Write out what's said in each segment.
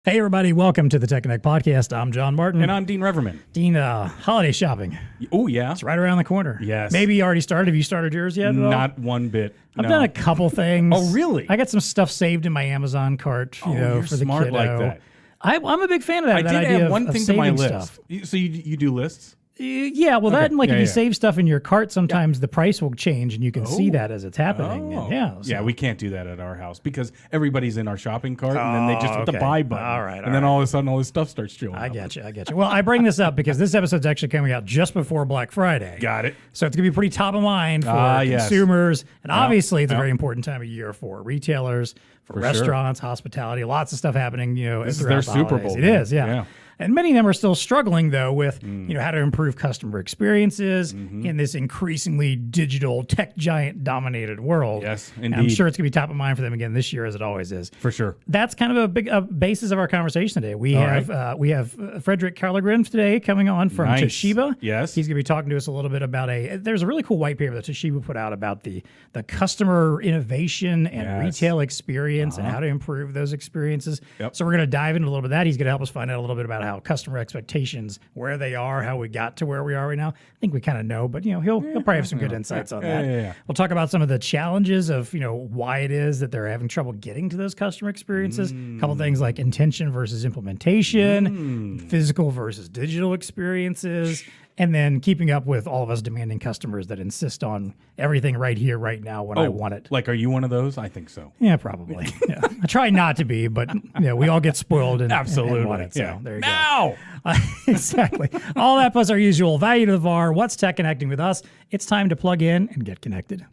Hey, everybody. Welcome to the TEConnect podcast. I'm John Martin. And I'm Dean Reverman. Dean, holiday shopping. Oh, yeah? It's right around the corner. Yes. Maybe you already started. Have you started yours yet? Not one bit. I've done a couple things. Oh, really? I got some stuff saved in my Amazon cart, you're for the smart kiddo. like that. I'm a big fan of that. I that did idea add one of thing to my saving list. stuff. So you do lists? Yeah, well, that and if you save stuff in your cart, sometimes the price will change, and you can see that as it's happening. Oh. And Yeah, we can't do that at our house because everybody's in our shopping cart, and then they just hit the buy button. All right, and then all of a sudden, all this stuff starts showing up. I get you. Well, I bring this up because this episode's actually coming out just before Black Friday. Got it. So it's going to be pretty top of mind for consumers. And obviously, it's a very important time of year for retailers, for restaurants, hospitality, lots of stuff happening, This is throughout their the Super holidays. Bowl. It is, yeah. And many of them are still struggling, though, with how to improve customer experiences in this increasingly digital tech giant dominated world. Yes, And indeed. I'm sure it's going to be top of mind for them again this year, as it always is. For sure. That's kind of a big basis of our conversation today. We have Fredrik Carlegren today coming on from Toshiba. Yes. He's going to be talking to us a little bit about there's a really cool white paper that Toshiba put out about the customer innovation and retail experience and how to improve those experiences. Yep. So we're going to dive into a little bit of that. He's going to help us find out a little bit about how customer expectations, where they are, how we got to where we are right now. I think we kind of know, but he'll probably have some good insights on that. Yeah. We'll talk about some of the challenges of why it is that they're having trouble getting to those customer experiences. A couple things like intention versus implementation, physical versus digital experiences, and then keeping up with all of us demanding customers that insist on everything right here, right now when I want it. Like, are you one of those? I think so. Yeah, probably. Yeah. I try not to be, but we all get spoiled and Absolutely. and want it. So there you Now! go. Exactly. All that plus our usual value to the VAR. What's TEConnecting with us? It's time to plug in and get connected.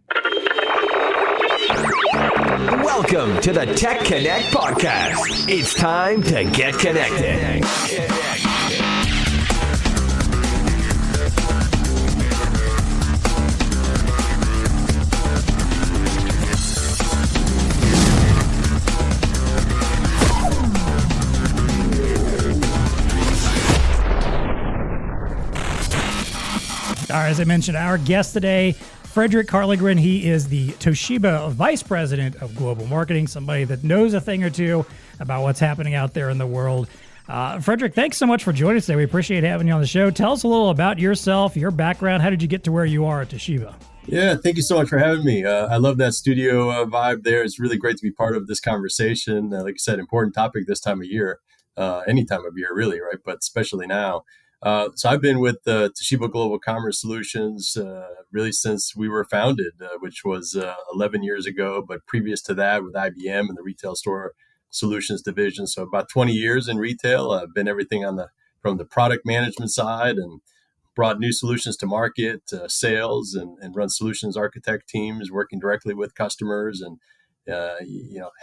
Welcome to the TEConnect podcast. It's time to get connected. All right, as I mentioned, our guest today, Fredrik Carlegren. He is the Toshiba Vice President of Global Marketing, somebody that knows a thing or two about what's happening out there in the world. Fredrik, thanks so much for joining us today. We appreciate having you on the show. Tell us a little about yourself, your background. How did you get to where you are at Toshiba? Yeah, thank you so much for having me. I love that studio vibe there. It's really great to be part of this conversation. Like you said, important topic this time of year, any time of year really, right? But especially now. So I've been with Toshiba Global Commerce Solutions really since we were founded, which was 11 years ago. But previous to that, with IBM and the Retail Store Solutions division, so about 20 years in retail. I've been everything from the product management side and brought new solutions to market, sales, and run solutions architect teams, working directly with customers and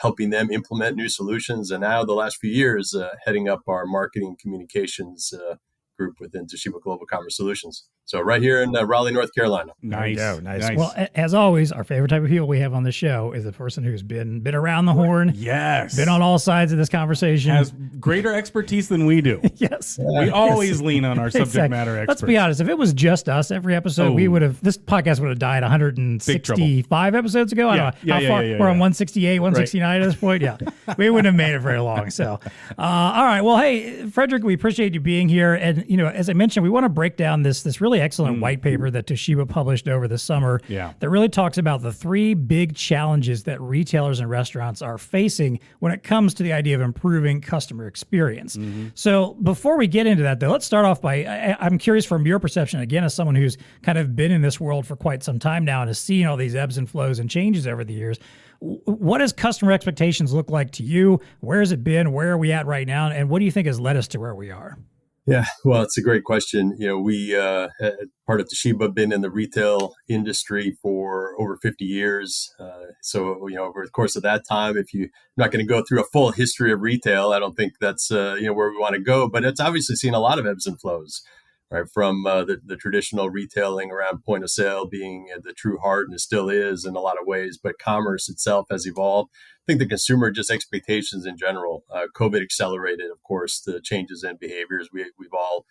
helping them implement new solutions. And now the last few years, heading up our marketing communications group within Toshiba Global Commerce Solutions. So right here in Raleigh, North Carolina. Nice. Nice. Well, as always, our favorite type of people we have on the show is the person who's been around the horn. Yes. Been on all sides of this conversation. Has greater expertise than we do. Yes. We always lean on our subject matter experts. Let's be honest. If it was just us every episode, this podcast would have died 165 episodes ago. I don't know how far. We're on 168, 169 at this point. Yeah. We wouldn't have made it very long. So, all right. Well, hey, Fredrik, we appreciate you being here. And, as I mentioned, we want to break down this really excellent white paper that Toshiba published over the summer that really talks about the three big challenges that retailers and restaurants are facing when it comes to the idea of improving customer experience. So before we get into that, though, let's start off by, I'm curious from your perception, again, as someone who's kind of been in this world for quite some time now and has seen all these ebbs and flows and changes over the years. What does customer expectations look like to you? Where has it been? Where are we at right now? And what do you think has led us to where we are? Yeah, well, it's a great question. We, part of Toshiba, been in the retail industry for over 50 years. So, over the course of that time, I'm not going to go through a full history of retail. I don't think that's, where we want to go, but it's obviously seen a lot of ebbs and flows, right? From the traditional retailing around point of sale being the true heart, and it still is in a lot of ways, but commerce itself has evolved. I think the consumer just expectations in general. COVID accelerated, of course, the changes in behaviors. We've all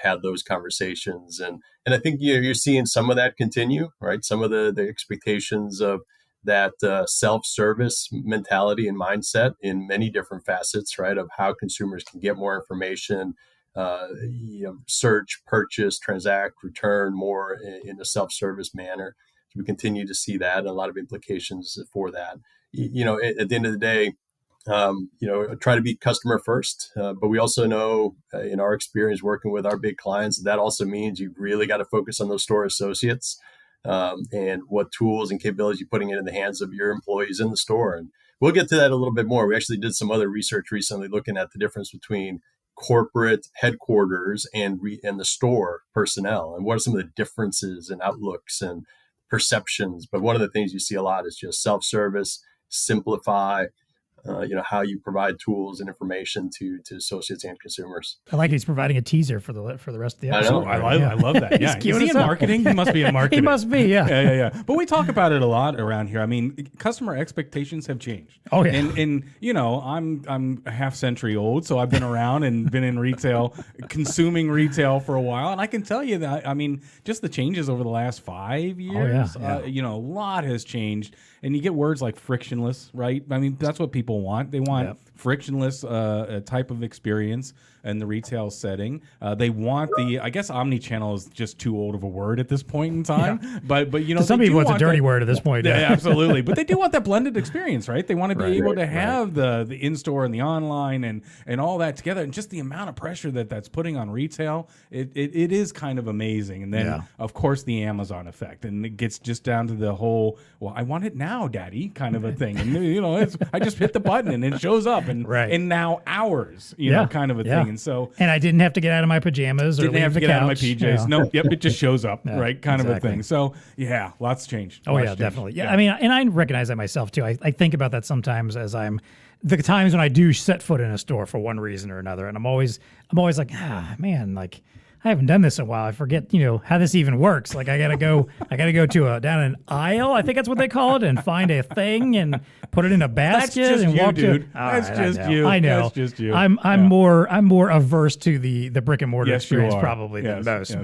had those conversations, and I think you're seeing some of that continue, right? Some of the expectations of that self-service mentality and mindset in many different facets, right, of how consumers can get more information, search, purchase, transact, return more in a self-service manner. So we continue to see that and a lot of implications for that. At the end of the day, try to be customer first. But we also know in our experience working with our big clients, that also means you've really got to focus on those store associates and what tools and capabilities you're putting into the hands of your employees in the store. And we'll get to that a little bit more. We actually did some other research recently looking at the difference between corporate headquarters and the store personnel, and what are some of the differences in outlooks and perceptions. But one of the things you see a lot is just self-service, simplify, how you provide tools and information to associates and consumers. I like he's providing a teaser for the rest of the episode. I love that. Yeah, is he in marketing? He must be in marketing. He must be. Yeah. Yeah. But we talk about it a lot around here. I mean, customer expectations have changed. Oh yeah. And I'm a half century old, so I've been around and been in retail, consuming retail for a while, and I can tell you that just the changes over the last 5 years. A lot has changed. And you get words like frictionless, right? I mean, that's what people want. They want frictionless type of experience in the retail setting. They want I guess omni-channel is just too old of a word at this point in time. Yeah. But to some people it's a dirty word at this point. Yeah, absolutely. But they do want that blended experience, right? They want to be able to have the in-store and the online and all that together. And just the amount of pressure that's putting on retail, it is kind of amazing. And then, of course, the Amazon effect. And it gets just down to the whole, well, I want it now, Daddy, kind of a thing. And, I just hit the button and it shows up. And in now hours, kind of a thing. And I didn't have to get out of my pajamas or didn't have to get out of my PJs. Yeah. Nope. Yep. It just shows up, right? Kind of a thing. So lots changed. Definitely. Yeah. I mean, and I recognize that myself too. I think about that sometimes as the times when I do set foot in a store for one reason or another. And I'm always like, man, like I haven't done this in a while. I forget, how this even works. Like I gotta go to down an aisle. I think that's what they call it, and find a thing and put it in a basket. That's just and walk dude. That's just you. I know. That's just you. I'm more averse to the brick and mortar experience probably than most.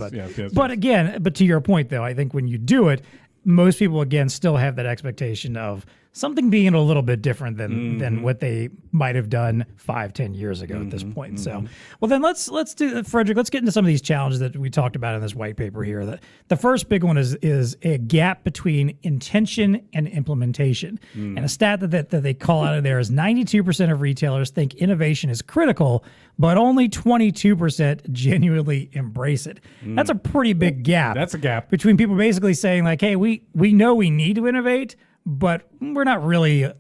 But again, to your point though, I think when you do it, most people again still have that expectation of something being a little bit different than what they might have done 5-10 years ago at this point. So, well, then let's do, Fredrik, let's get into some of these challenges that we talked about in this white paper here. The first big one is a gap between intention and implementation. And a stat that they call out of there is 92% of retailers think innovation is critical, but only 22% genuinely embrace it. That's a pretty big gap. That's a gap. Between people basically saying like, hey, we know we need to innovate, but we're not really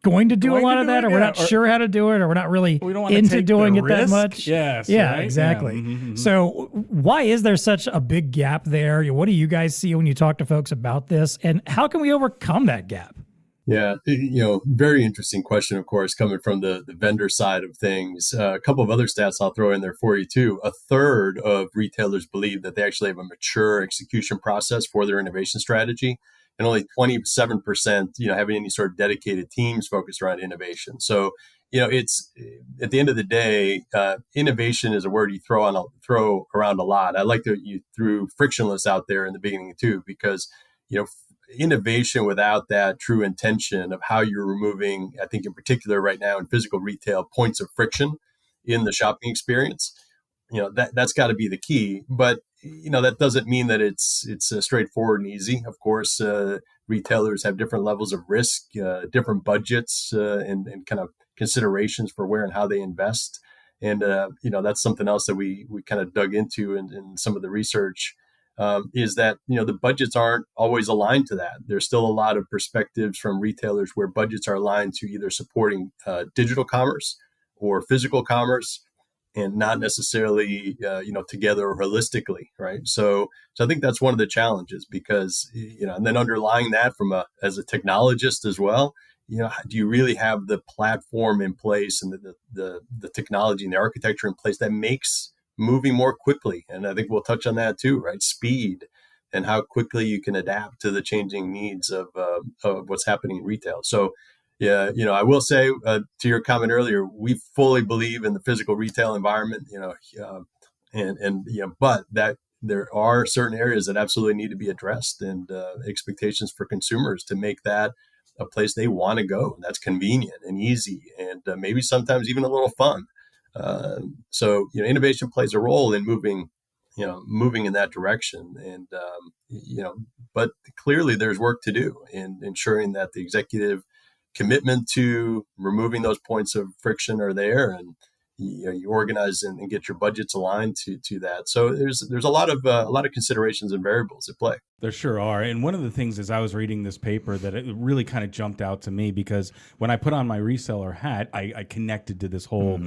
going to do a lot of that, or we're not sure how to do it, or we're not really into doing it that much. Yes. Yeah, right? exactly. Yeah. So why is there such a big gap there? What do you guys see when you talk to folks about this, and how can we overcome that gap? Yeah, very interesting question, of course, coming from the vendor side of things. A couple of other stats I'll throw in there for you, too. A third of retailers believe that they actually have a mature execution process for their innovation strategy. And only 27%, having any sort of dedicated teams focused around innovation. So, it's at the end of the day, innovation is a word you throw around a lot. I like that you threw frictionless out there in the beginning too, because innovation without that true intention of how you're removing, I think in particular right now in physical retail, points of friction in the shopping experience. That's got to be the key. But that doesn't mean that it's straightforward and easy. Of course, retailers have different levels of risk, different budgets, and kind of considerations for where and how they invest. And that's something else that we kind of dug into in some of the research. Is that the budgets aren't always aligned to that. There's still a lot of perspectives from retailers where budgets are aligned to either supporting digital commerce or physical commerce, and not necessarily, together or holistically, right? So I think that's one of the challenges, because, and then underlying that as a technologist as well, do you really have the platform in place and the technology and the architecture in place that makes moving more quickly? And I think we'll touch on that too, right? Speed and how quickly you can adapt to the changing needs of what's happening in retail. So, yeah, I will say to your comment earlier, we fully believe in the physical retail environment, but that there are certain areas that absolutely need to be addressed, and expectations for consumers to make that a place they want to go that's convenient and easy, and maybe sometimes even a little fun. So innovation plays a role in moving in that direction, and but clearly there's work to do in ensuring that the executive commitment to removing those points of friction are there, and you organize and get your budgets aligned to that. So there's a lot of considerations and variables at play. There sure are. And one of the things as I was reading this paper that it really kind of jumped out to me, because when I put on my reseller hat, I connected to this whole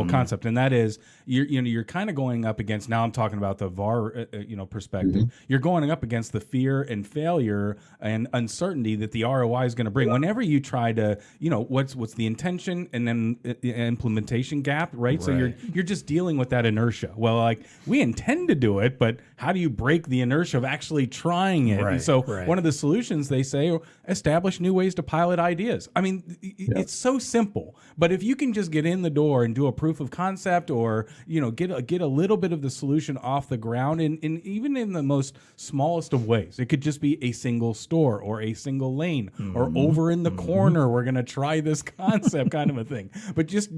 concept, and that is you're kind of going up against, now I'm talking about the VAR perspective. You're going up against the fear and failure and uncertainty that the ROI is going to bring. Whenever you try to what's the intention and then the implementation gap, right? So you're just dealing with that inertia. Well, like, we intend to do it, but how do you break the inertia of actually trying it? Right, and so one of the solutions, they say, establish new ways to pilot ideas. I mean, it's so simple, but if you can just get in the door and do a proof of concept, or get a little bit of the solution off the ground, and even in the most smallest of ways, it could just be a single store or a single lane, or over in the corner, we're going to try this concept kind of a thing. But just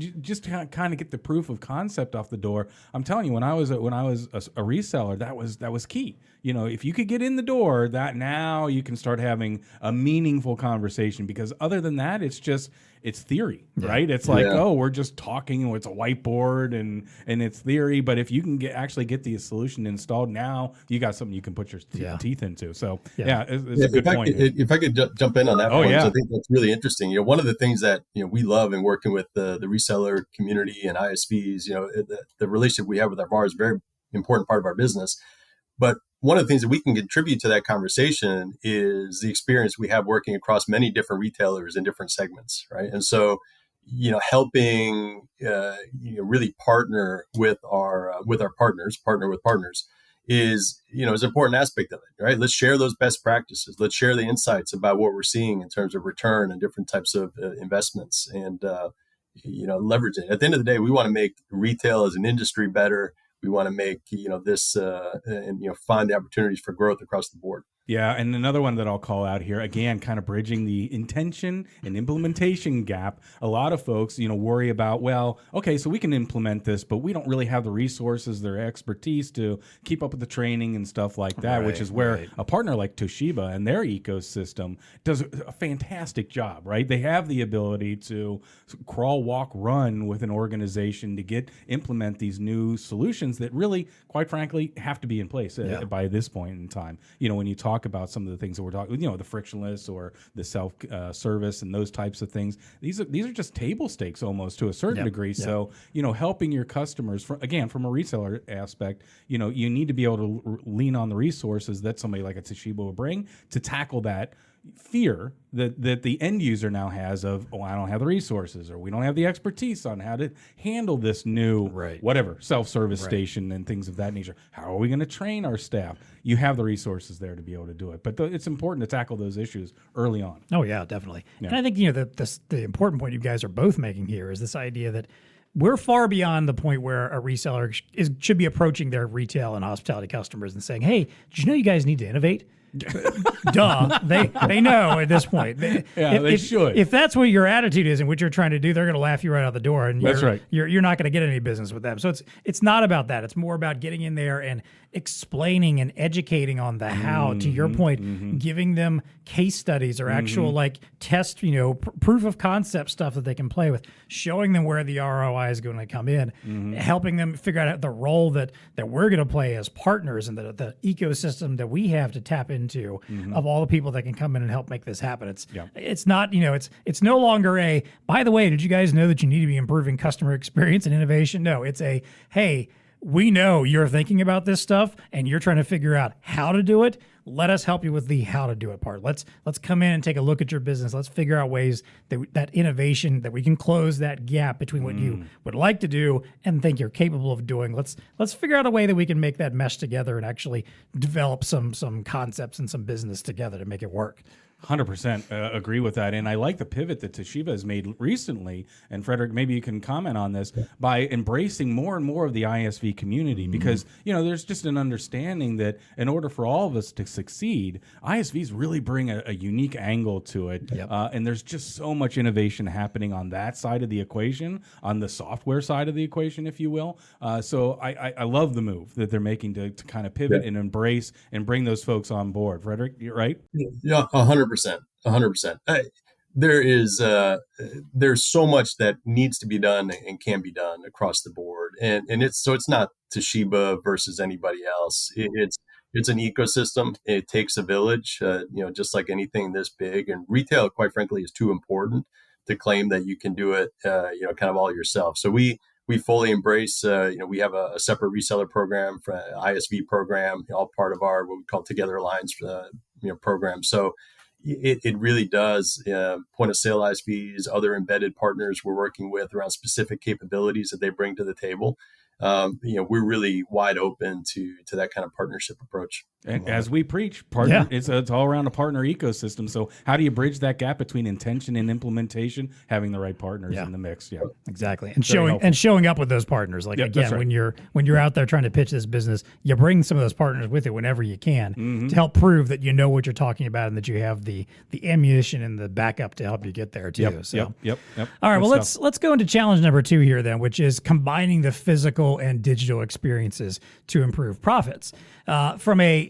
kind of get the proof of concept off the door. I'm telling you, when I was a reseller, that was key. If you could get in the door, that now you can start having a meaningful conversation, because other than that, it's theory, right? It's like, we're just talking, it's a whiteboard and it's theory. But if you can actually get the solution installed, now you got something you can put your teeth into. So it's a good point. If I could jump in on that point, I think that's really interesting. One of the things that we love in working with the reseller community and ISVs, the relationship we have with our VARs is a very important part of our business. But one of the things that we can contribute to that conversation is the experience we have working across many different retailers in different segments, right? And so, helping really partner with our partners is is an important aspect of it, right? Let's share those best practices. Let's share the insights about what we're seeing in terms of return and different types of investments, and leverage it. At the end of the day, we want to make retail as an industry better. We want to make this and find the opportunities for growth across the board. Yeah, and another one that I'll call out here, again, kind of bridging the intention and implementation gap. A lot of folks, worry about, well, okay, so we can implement this, but we don't really have the resources, their expertise to keep up with the training and stuff like that, which is where a partner like Toshiba and their ecosystem does a fantastic job, right? They have the ability to crawl, walk, run with an organization to implement these new solutions that really, quite frankly, have to be in place by this point in time. When you talk about some of the things that we're talking, the frictionless or the self service and those types of things. These are just table stakes almost to a certain degree. So helping your customers from a reseller aspect, you need to be able to lean on the resources that somebody like a Toshiba will bring to tackle that fear that the end user now has of, I don't have the resources, or we don't have the expertise on how to handle this new whatever self-service station and things of that nature. How are we going to train our staff? You have the resources there to be able to do it, but it's important to tackle those issues early on. Oh yeah, definitely. And I think the important point you guys are both making here is this idea that we're far beyond the point where a reseller should be approaching their retail and hospitality customers and saying, "Hey, did you know you guys need to innovate?" Duh, they know at this point. They should. If that's what your attitude is and what you're trying to do, they're going to laugh you right out the door, and that's right. You're not going to get any business with them. So it's not about that. It's more about getting in there and explaining and educating on the how. To your point, giving them case studies or actual test, proof of concept stuff that they can play with, showing them where the ROI is going to come in, helping them figure out the role that we're going to play as partners and the ecosystem that we have to tap into of all the people that can come in and help make this happen. It's not, it's no longer by the way, did you guys know that you need to be improving customer experience and innovation? No, it's hey, we know you're thinking about this stuff and you're trying to figure out how to do it. Let us help you with the how to do it part. Let's come in and take a look at your business. Let's figure out ways that innovation, that we can close that gap between what you would like to do and think you're capable of doing. Let's figure out a way that we can make that mesh together and actually develop some concepts and some business together to make it work. 100% agree with that. And I like the pivot that Toshiba has made recently. And Fredrik, maybe you can comment on this, by embracing more and more of the ISV community, because, there's just an understanding that in order for all of us to succeed, ISVs really bring a unique angle to it. Yep. And there's just so much innovation happening on that side of the equation, on the software side of the equation, if you will. So I love the move that they're making to kind of pivot and embrace and bring those folks on board. Fredrik, you're right? Yeah, 100%. 100%. There's so much that needs to be done and can be done across the board, and it's not Toshiba versus anybody else. It's an ecosystem. It takes a village, just like anything this big. And retail, quite frankly, is too important to claim that you can do it, kind of all yourself. So we fully embrace. We have a separate reseller program, for ISV program, all part of our what we call Together Alliance, program. So it really does point of sale ISVs, other embedded partners we're working with around specific capabilities that they bring to the table. We're really wide open to that kind of partnership approach. And as we preach, partner, it's all around a partner ecosystem. So how do you bridge that gap between intention and implementation? Having the right partners in the mix. Yeah, exactly. And showing up with those partners. Like again, right. when you're out there trying to pitch this business, you bring some of those partners with you whenever you can to help prove that you know what you're talking about and that you have the ammunition and the backup to help you get there too. Yep. All right. Well, let's go into challenge number 2 here then, which is combining the physical and digital experiences to improve profits.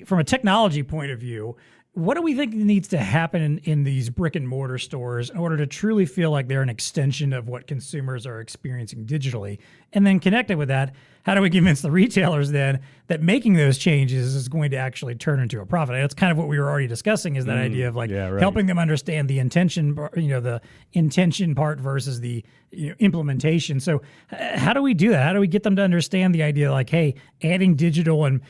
From a technology point of view, what do we think needs to happen in these brick and mortar stores in order to truly feel like they're an extension of what consumers are experiencing digitally? And then connected with that, how do we convince the retailers then that making those changes is going to actually turn into a profit? And that's kind of what we were already discussing, is that idea of helping them understand the intention, the intention part versus the implementation. So how do we do that? How do we get them to understand the idea like, hey, adding digital and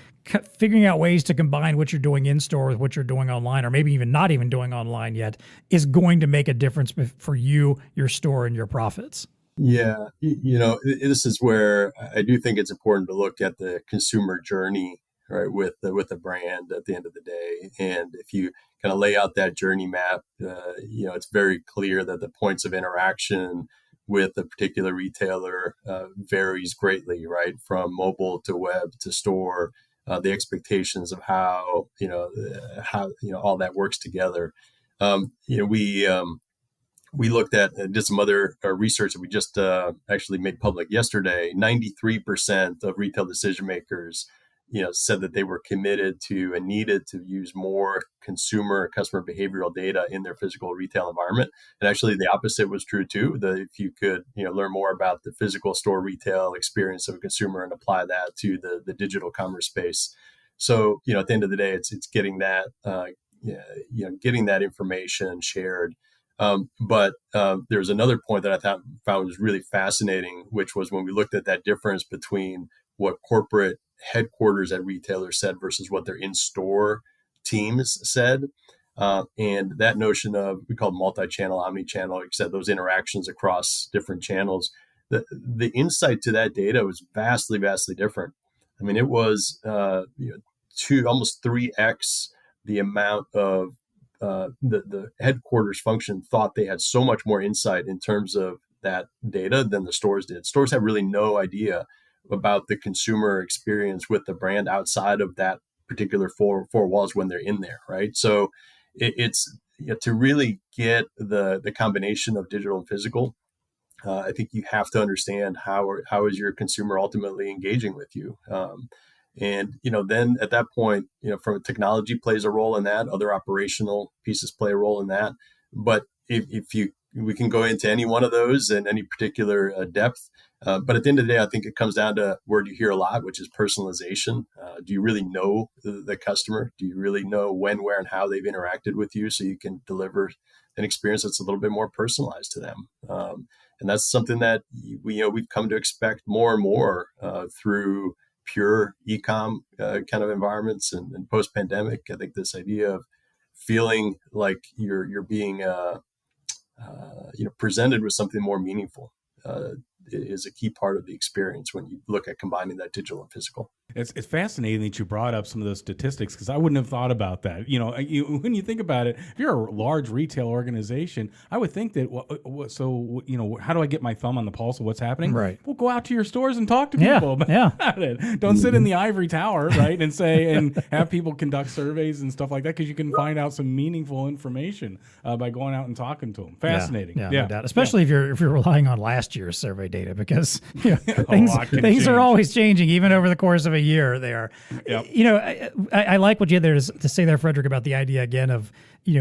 figuring out ways to combine what you're doing in store with what you're doing online, or maybe even not even doing online yet, is going to make a difference for you, your store, and your profits? Yeah, this is where I do think it's important to look at the consumer journey, right, with the brand at the end of the day. And if you kind of lay out that journey map, it's very clear that the points of interaction with a particular retailer varies greatly, right, from mobile to web to store. The expectations of how all that works together. We looked at did some other research that we just actually made public yesterday. 93% of retail decision makers, said that they were committed to and needed to use more customer behavioral data in their physical retail environment. And actually, the opposite was true too. If you could, learn more about the physical store retail experience of a consumer and apply that to the digital commerce space. So, at the end of the day, it's getting that, getting that information shared. But there's another point that I found was really fascinating, which was when we looked at that difference between what corporate headquarters at retailers said versus what their in-store teams said. And that notion of, we call multi-channel, omni-channel, except those interactions across different channels, the insight to that data was vastly, vastly different. I mean, it was almost 3x the amount of the headquarters function thought they had so much more insight in terms of that data than the stores did. Stores have really no idea about the consumer experience with the brand outside of that particular four walls when they're in there, right? So it's to really get the combination of digital and physical. I think you have to understand how is your consumer ultimately engaging with you. And, then at that point, from technology plays a role in that, other operational pieces play a role in that. But we can go into any one of those in any particular depth. But at the end of the day, I think it comes down to a word you hear a lot, which is personalization. Do you really know the customer? Do you really know when, where, and how they've interacted with you so you can deliver an experience that's a little bit more personalized to them? And that's something that we've come to expect more and more through pure e-com kind of environments and post-pandemic. I think this idea of feeling like you're being presented with something more meaningful is a key part of the experience when you look at combining that digital and physical. It's fascinating that you brought up some of those statistics, because I wouldn't have thought about that. When you think about it, if you're a large retail organization, I would think that, how do I get my thumb on the pulse of what's happening? Right. Well, go out to your stores and talk to people about it. Don't sit in the ivory tower, right, and have people conduct surveys and stuff like that, because you can find out some meaningful information by going out and talking to them. Fascinating. No doubt. Especially if you're relying on last year's survey data, because things are always changing, even over the course of a year there. Yep. I like what you had there to say there, Fredrik, about the idea again of,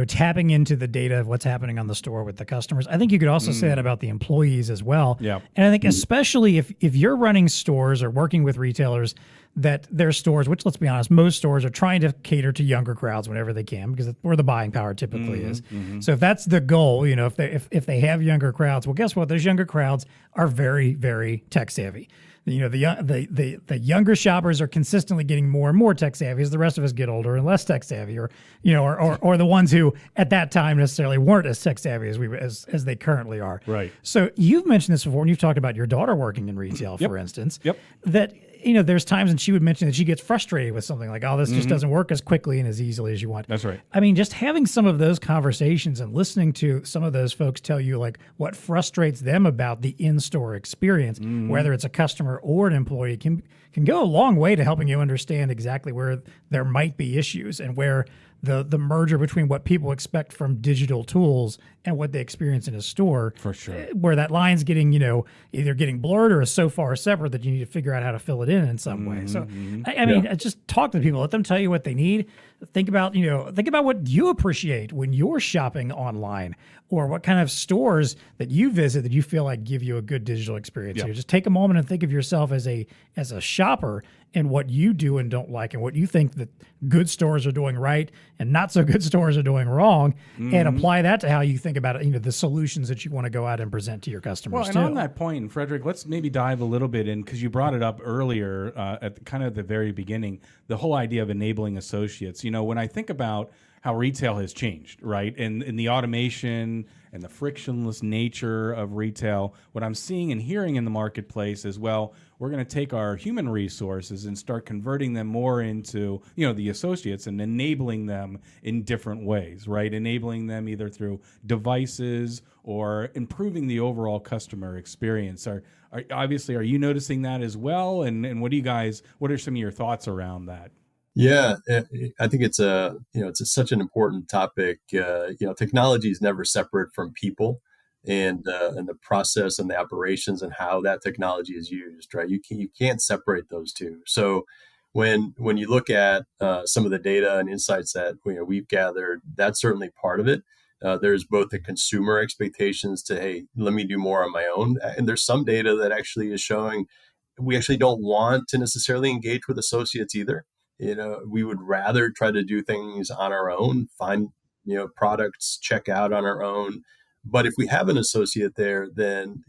tapping into the data of what's happening on the store with the customers. I think you could also say that about the employees as well. Yeah. And I think especially if you're running stores or working with retailers, that their stores, which, let's be honest, most stores are trying to cater to younger crowds whenever they can, because it's where the buying power typically is. Mm-hmm. So if that's the goal, if they have younger crowds, well, guess what? Those younger crowds are very, very tech savvy. The younger shoppers are consistently getting more and more tech savvy as the rest of us get older and less tech savvy, or the ones who at that time necessarily weren't as tech savvy as they currently are. Right. So you've mentioned this before, and you've talked about your daughter working in retail, for instance. Yep. That there's times when she would mention that she gets frustrated with something like, this just doesn't work as quickly and as easily as you want. That's right. I mean, just having some of those conversations and listening to some of those folks tell you like what frustrates them about the in-store experience, whether it's a customer or an employee, can go a long way to helping you understand exactly where there might be issues and where the merger between what people expect from digital tools and what they experience in a store, for sure, where that line's getting, either getting blurred or is so far separate that you need to figure out how to fill it in some way. So, I mean, just talk to people, let them tell you what they need. Think about what you appreciate when you're shopping online, or what kind of stores that you visit that you feel like give you a good digital experience. Yep. Just take a moment and think of yourself as a shopper and what you do and don't like, and what you think that good stores are doing right and not so good stores are doing wrong, and apply that to how you think about it, the solutions that you want to go out and present to your customers. Well, and on that point, and Fredrik, let's maybe dive a little bit in, because you brought it up earlier at kind of the very beginning, the whole idea of enabling associates. When I think about how retail has changed, right? And the automation and the frictionless nature of retail, what I'm seeing and hearing in the marketplace is, well, we're going to take our human resources and start converting them more into, the associates, and enabling them in different ways, right? Enabling them either through devices or improving the overall customer experience. Are you noticing that as well? And what are some of your thoughts around that? Yeah, I think it's such an important topic. Technology is never separate from people, and the process and the operations and how that technology is used, right? You can't separate those two. So when you look at some of the data and insights that we've gathered, that's certainly part of it. There's both the consumer expectations to, hey, let me do more on my own, and there's some data that actually is showing we actually don't want to necessarily engage with associates either. We would rather try to do things on our own, find, products, check out on our own. But if we have an associate there, then,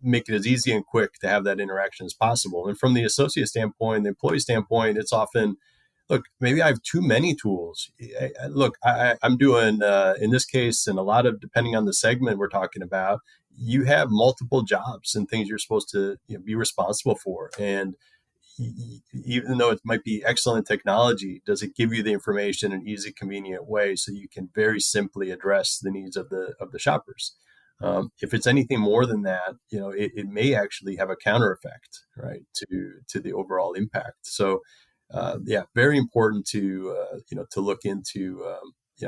make it as easy and quick to have that interaction as possible. And from the associate standpoint, the employee standpoint, it's often, look, maybe I have too many tools. Look, I'm doing, in this case, and a lot of, depending on the segment we're talking about, you have multiple jobs and things you're supposed to be responsible for. And even though it might be excellent technology, does it give you the information in an easy, convenient way so you can very simply address the needs of the shoppers? If it's anything more than that, it may actually have a counter effect, right, to the overall impact. So, very important to look into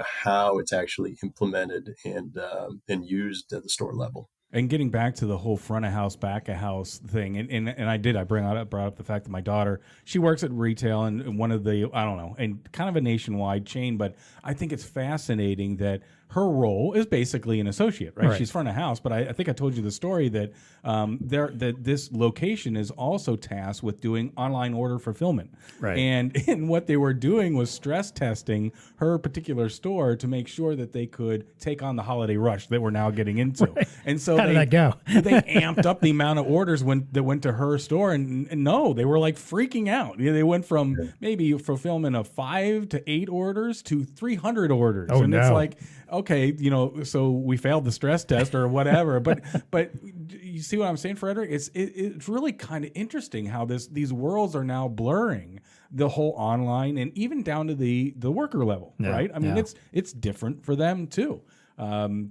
how it's actually implemented and used at the store level. And getting back to the whole front of house, back of house thing, and I brought up the fact that my daughter, she works at retail and one of the, and kind of a nationwide chain, but I think it's fascinating that her role is basically an associate, right? She's front of house, but I think I told you the story that that this location is also tasked with doing online order fulfillment. Right. And what they were doing was stress testing her particular store to make sure that they could take on the holiday rush that we're now getting into. Right. And so how did that go? They amped up the amount of orders that went to her store, and no, they were like freaking out. They went from maybe fulfillment of 5 to 8 orders to 300 orders. Oh, and no. It's like, okay, so we failed the stress test or whatever. but you see what I'm saying, Fredrik? It's really kind of interesting how these worlds are now blurring the whole online and even down to the worker level, right? I mean, it's different for them too.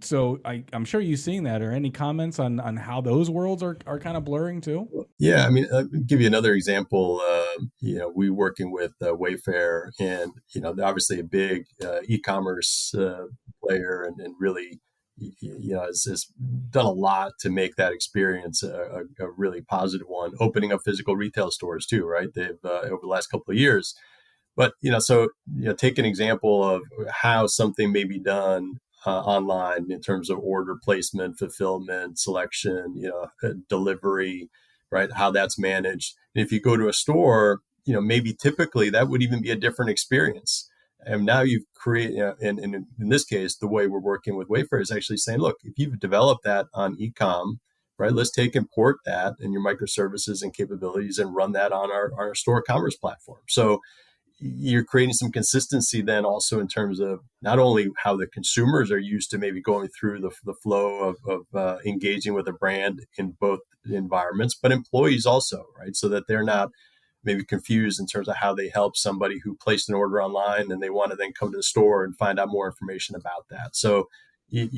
So I'm sure you've seen that. Or any comments on how those worlds are kind of blurring too? Yeah, I mean, I'll give you another example. We working with Wayfair, and obviously a big e-commerce player, and really, has done a lot to make that experience a really positive one. Opening up physical retail stores too, right? They've over the last couple of years. But take an example of how something may be done online in terms of order placement, fulfillment, selection, delivery, right? How that's managed. And if you go to a store, maybe typically that would even be a different experience. And now you've created, and in this case, the way we're working with Wayfair is actually saying, look, if you've developed that on e-com, right, let's take and port that and your microservices and capabilities and run that on our store commerce platform. So you're creating some consistency then also in terms of not only how the consumers are used to maybe going through the flow of engaging with a brand in both environments, but employees also, right? So that they're not maybe confused in terms of how they help somebody who placed an order online and they want to then come to the store and find out more information about that. So, I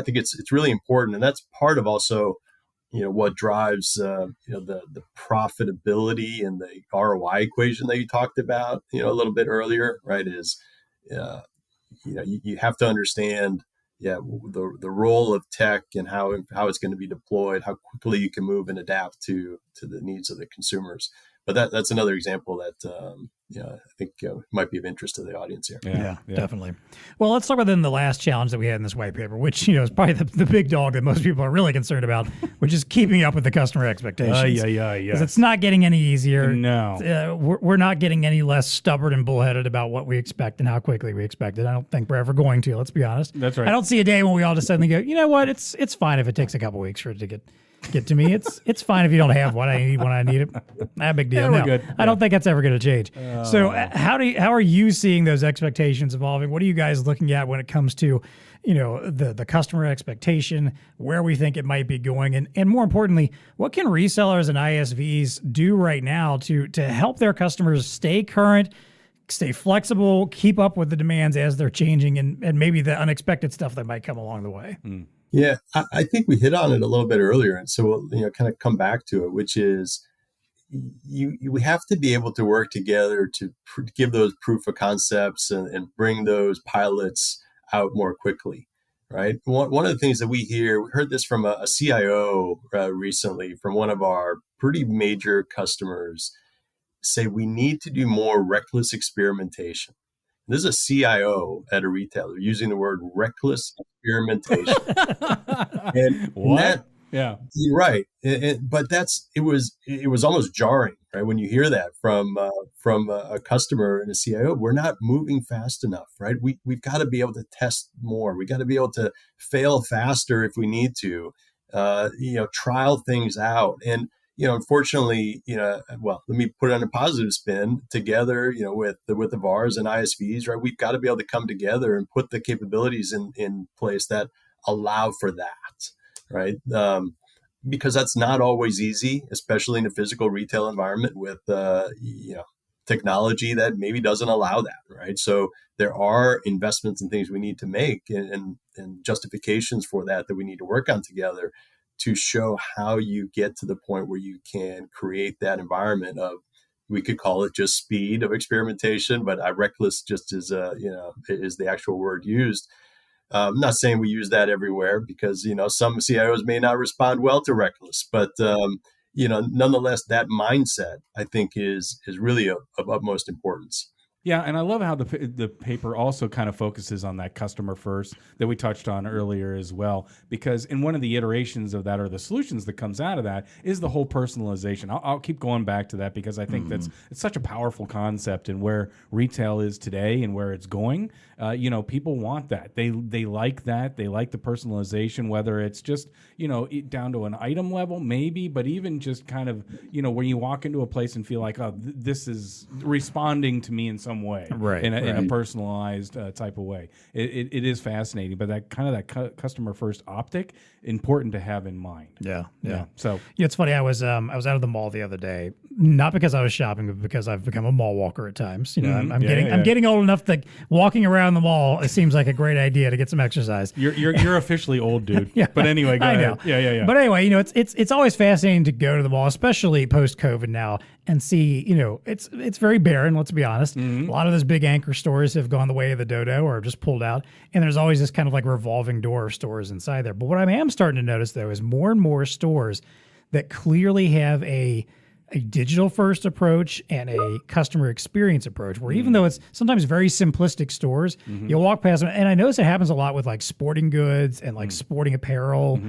think it's really important. And that's part of also what drives the profitability and the ROI equation that you talked about a little bit earlier, right? Is you have to understand the role of tech and how it's going to be deployed, how quickly you can move and adapt to the needs of the consumers. But that's another example that I think might be of interest to the audience here. Yeah, definitely. Well, let's talk about then the last challenge that we had in this white paper, which is probably the big dog that most people are really concerned about, which is keeping up with the customer expectations. Because it's not getting any easier. No, we're not getting any less stubborn and bullheaded about what we expect and how quickly we expect it. I don't think we're ever going to. Let's be honest. That's right. I don't see a day when we all just suddenly go, you know what? It's fine if it takes a couple weeks for it to get to me. It's fine if you don't have what I need when I need it. Not a big deal. Yeah, we're good. I don't think that's ever going to change. So how are you seeing those expectations evolving? What are you guys looking at when it comes to, the customer expectation, where we think it might be going, and more importantly, what can resellers and ISVs do right now to help their customers stay current, stay flexible, keep up with the demands as they're changing, and maybe the unexpected stuff that might come along the way? Yeah, I think we hit on it a little bit earlier, and so we'll kind of come back to it, which is we have to be able to work together to give those proof of concepts and bring those pilots out more quickly, right? One of the things that we heard this from a CIO recently from one of our pretty major customers, say we need to do more reckless experimentation. This is a CIO at a retailer using the word reckless experimentation. and what? Yeah, you're right. But it was almost jarring, right? When you hear that from a customer and a CIO, we're not moving fast enough, right? We've got to be able to test more. We got to be able to fail faster if we need to, trial things out. And unfortunately, well, let me put it on a positive spin together, with the VARs and ISVs, right? We've got to be able to come together and put the capabilities in place that allow for that, right? Because that's not always easy, especially in a physical retail environment with, technology that maybe doesn't allow that, right? So there are investments and things we need to make and justifications for that we need to work on together to show how you get to the point where you can create that environment of, we could call it just speed of experimentation, but reckless just is the actual word used. I'm not saying we use that everywhere because, some CIOs may not respond well to reckless, but, nonetheless, that mindset, I think, is really of utmost importance. Yeah, and I love how the paper also kind of focuses on that customer first that we touched on earlier as well, because in one of the iterations of that, or the solutions that comes out of that, is the whole personalization. I'll keep going back to that because I think it's such a powerful concept, and where retail is today and where it's going. People want that. They like that. They like the personalization, whether it's just down to an item level maybe, but even just kind of when you walk into a place and feel like, oh, this is responding to me in some some way, right? In a personalized type of way. It is fascinating, but that kind of customer first optic, important to have in mind. Yeah. So it's funny. I was out of the mall the other day, not because I was shopping, but because I've become a mall walker at times. I'm getting old enough that walking around the mall, it seems like a great idea to get some exercise. You're officially old, dude. Yeah. But anyway, go ahead. Yeah. But anyway, it's always fascinating to go to the mall, especially post-COVID now, and see, it's very barren, let's be honest. A lot of those big anchor stores have gone the way of the dodo or just pulled out, and there's always this kind of like revolving door of stores inside there. But what I am starting to notice, though, is more and more stores that clearly have a digital first approach and a customer experience approach, where even though it's sometimes very simplistic stores, you'll walk past them. And I notice it happens a lot with like sporting goods and like sporting apparel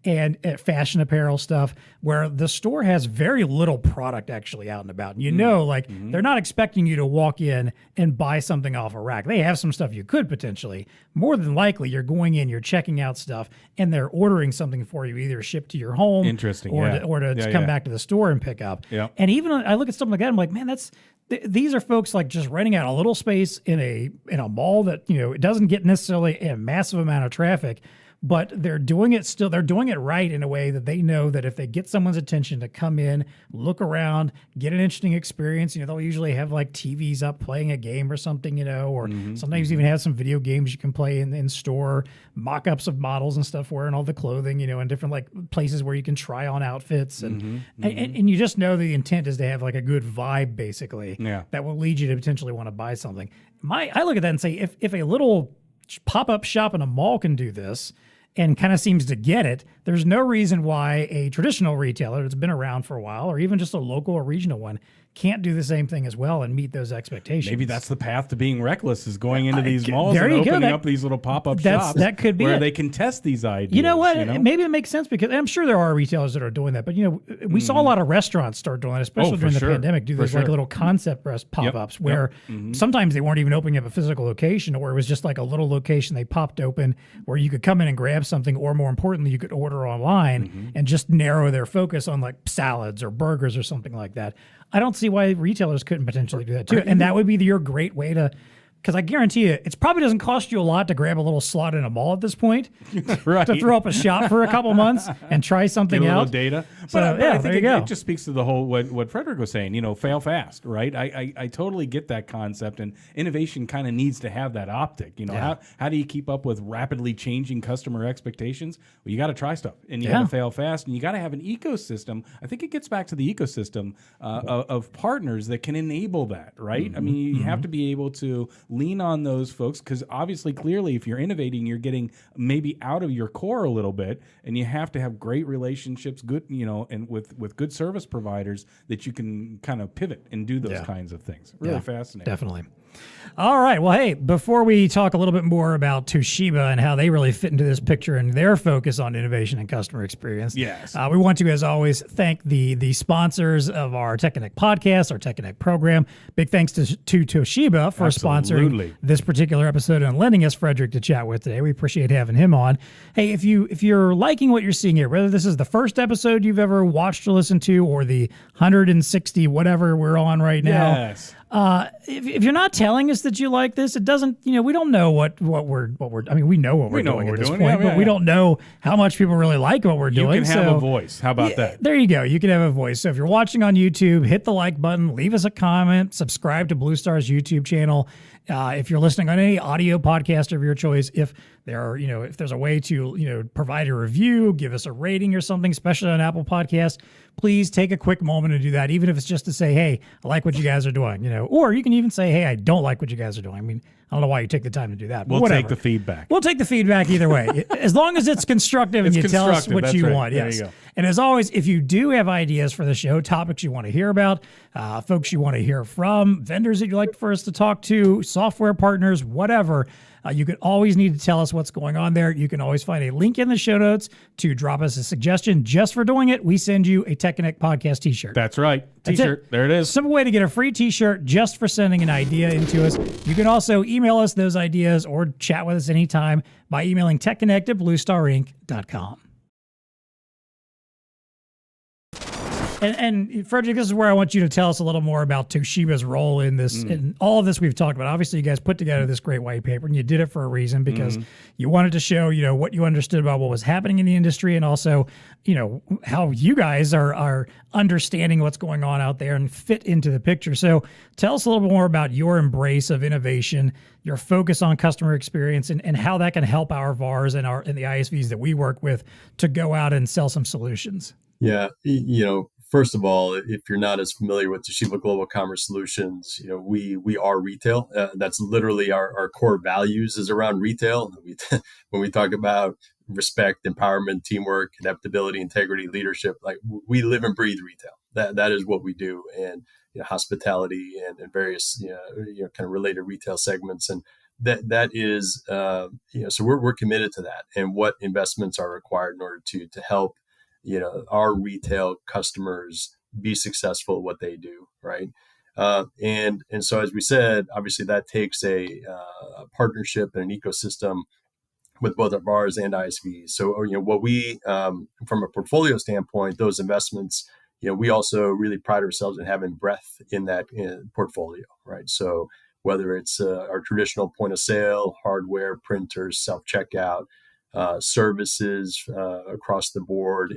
and fashion apparel stuff, where the store has very little product actually out and about. And they're not expecting you to walk in and buy something off a rack. They have some stuff you could potentially. More than likely, you're going in, you're checking out stuff, and they're ordering something for you, either shipped to your home or to come back to the store and pick up. Yeah. And even I look at something like that, I'm like, man, these are folks like just renting out a little space in a mall that, it doesn't get necessarily a massive amount of traffic, but they're doing it right in a way that they know that if they get someone's attention to come in, look around, get an interesting experience, they'll usually have like TVs up playing a game or something, or sometimes even have some video games you can play in store, mock-ups of models and stuff wearing all the clothing, and different like places where you can try on outfits. And you just know the intent is to have like a good vibe, basically, that will lead you to potentially want to buy something. I look at that and say, if a little pop-up shop in a mall can do this and kind of seems to get it, there's no reason why a traditional retailer that's been around for a while, or even just a local or regional one, can't do the same thing as well and meet those expectations. Maybe that's the path to being reckless, is going into these malls and opening up these little pop-up shops that could be where they can test these ideas. You know what? Maybe it makes sense, because I'm sure there are retailers that are doing that. But, we saw a lot of restaurants start doing that, especially during the pandemic, do those like little concept pop-ups where sometimes they weren't even opening up a physical location, or it was just like a little location they popped open where you could come in and grab something, or more importantly, you could order online and just narrow their focus on like salads or burgers or something like that. I don't see why retailers couldn't potentially do that too. And that would be your great way to, because I guarantee you, it probably doesn't cost you a lot to grab a little slot in a mall at this point, to throw up a shop for a couple months and try something out. Get a little data. But I think it just speaks to the whole, what Fredrik was saying, fail fast, right? I totally get that concept, and innovation kind of needs to have that optic. How do you keep up with rapidly changing customer expectations? Well, you got to try stuff, and you got to fail fast, and you got to have an ecosystem. I think it gets back to the ecosystem of partners that can enable that, right? I mean, you have to be able to lean on those folks, because obviously, clearly, if you're innovating, you're getting maybe out of your core a little bit, and you have to have great relationships, good, and with good service providers that you can kind of pivot and do those kinds of things. Really fascinating. Definitely. All right. Well, hey, before we talk a little bit more about Toshiba and how they really fit into this picture and their focus on innovation and customer experience, we want to, as always, thank the sponsors of our TEConnect podcast, our TEConnect program. Big thanks to Toshiba for sponsoring this particular episode and lending us Fredrik to chat with today. We appreciate having him on. Hey, if you're liking what you're seeing here, whether this is the first episode you've ever watched or listened to, or the 160 whatever we're on right now, if you're not telling us that you like this, it doesn't, we don't know what we're I mean, we know what we're doing at this point, but we don't know how much people really like what we're doing. You can have a voice. How about that? There you go. You can have a voice. So if you're watching on YouTube, hit the like button, leave us a comment, subscribe to BlueStar's YouTube channel. If you're listening on any audio podcast of your choice, if there's a way to, provide a review, give us a rating or something, especially on Apple Podcasts, please take a quick moment to do that, even if it's just to say, hey, I like what you guys are doing, or you can even say, hey, I don't like what you guys are doing. I mean, I don't know why you take the time to do that. But we'll take the feedback. We'll take the feedback either way, as long as it's constructive and you tell us what you want. Yes. There you go. And as always, if you do have ideas for the show, topics you want to hear about, folks you want to hear from, vendors that you'd like for us to talk to, software partners, whatever, you can always need to tell us what's going on there. You can always find a link in the show notes to drop us a suggestion. Just for doing it, we send you a TEConnect podcast t-shirt. That's right. T-shirt. There it is. Simple way to get a free t-shirt just for sending an idea into us. You can also email us those ideas or chat with us anytime by emailing TEConnect@BlueStarInc.com. And Fredrik, this is where I want you to tell us a little more about Toshiba's role in this, in all of this we've talked about. Obviously, you guys put together this great white paper, and you did it for a reason, because you wanted to show, what you understood about what was happening in the industry, and also, how you guys are understanding what's going on out there and fit into the picture. So tell us a little bit more about your embrace of innovation, your focus on customer experience, and how that can help our VARs and the ISVs that we work with to go out and sell some solutions. Yeah, first of all, if you're not as familiar with Toshiba Global Commerce Solutions, we are retail. That's literally our core values is around retail. When we talk about respect, empowerment, teamwork, adaptability, integrity, leadership, like we live and breathe retail. That is what we do, and hospitality and various kind of related retail segments, and that is so we're committed to that, and what investments are required in order to help our retail customers be successful at what they do, right? And so, as we said, obviously that takes a partnership and an ecosystem with both our VARs and ISVs. So, what we, from a portfolio standpoint, those investments, we also really pride ourselves in having breadth in that portfolio, right? So, whether it's our traditional point of sale, hardware, printers, self-checkout, services across the board,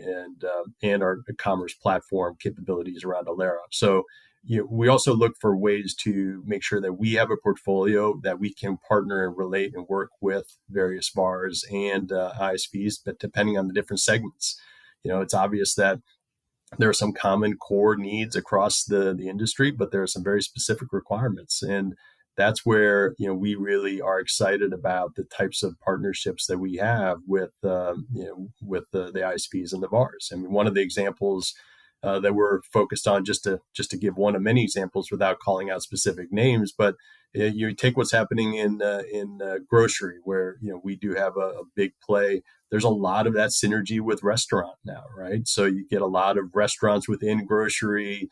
and our commerce platform capabilities around Alera. So we also look for ways to make sure that we have a portfolio that we can partner and relate and work with various VARs and ISVs, but depending on the different segments. It's obvious that there are some common core needs across the industry, but there are some very specific requirements. And that's where we really are excited about the types of partnerships that we have with the ISVs and the VARs. I mean, one of the examples that we're focused on, just to give one of many examples without calling out specific names, but you take what's happening in grocery, where we do have a big play. There's a lot of that synergy with restaurant now, right? So you get a lot of restaurants within grocery,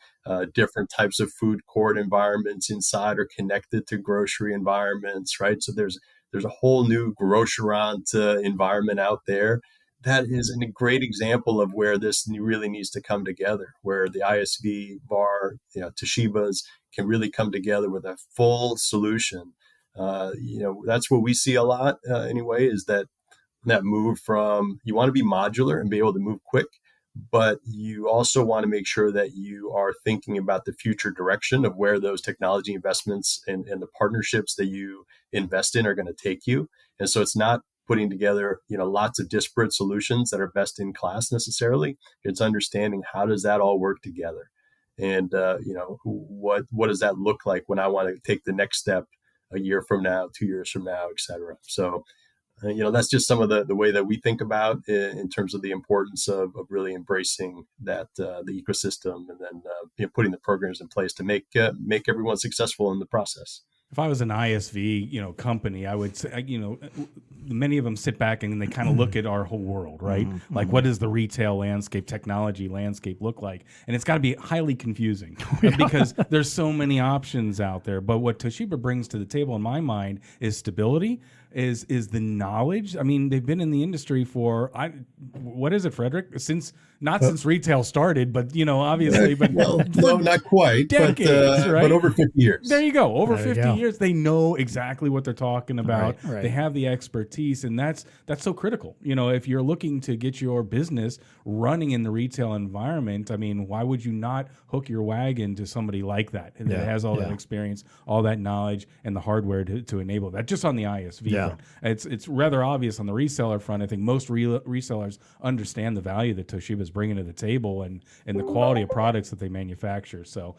different types of food court environments inside are connected to grocery environments, right? So there's a whole new grocerant environment out there. That is a great example of where this really needs to come together, where the ISV, VAR, Toshiba's can really come together with a full solution. That's what we see a lot anyway, is that move from, you want to be modular and be able to move quick, but you also want to make sure that you are thinking about the future direction of where those technology investments and the partnerships that you invest in are going to take you. And so it's not putting together, lots of disparate solutions that are best in class necessarily. It's understanding how does that all work together, and what does that look like when I want to take the next step a year from now, 2 years from now, et cetera. So, that's just some of the way that we think about in terms of the importance of really embracing that the ecosystem, and then putting the programs in place to make everyone successful in the process. If I was an ISV, company, I would say, many of them sit back and they kind of look at our whole world, right? Mm-hmm. Like, what does the retail landscape, technology landscape look like? And it's got to be highly confusing because there's so many options out there. But what Toshiba brings to the table, in my mind, is stability, is the knowledge. I mean, they've been in the industry for, what is it, Fredrik? Since retail started, but obviously, but well, no, not quite, decades, right? But over 50 years. There you go, over 50 years. They know exactly what they're talking about. Right. They have the expertise, and that's so critical. If you're looking to get your business running in the retail environment, I mean, why would you not hook your wagon to somebody like that that has all that experience, all that knowledge, and the hardware to enable that? Just on the ISV front, it's rather obvious. On the reseller front, I think most resellers understand the value that Toshiba's bringing to the table and the quality of products that they manufacture. So,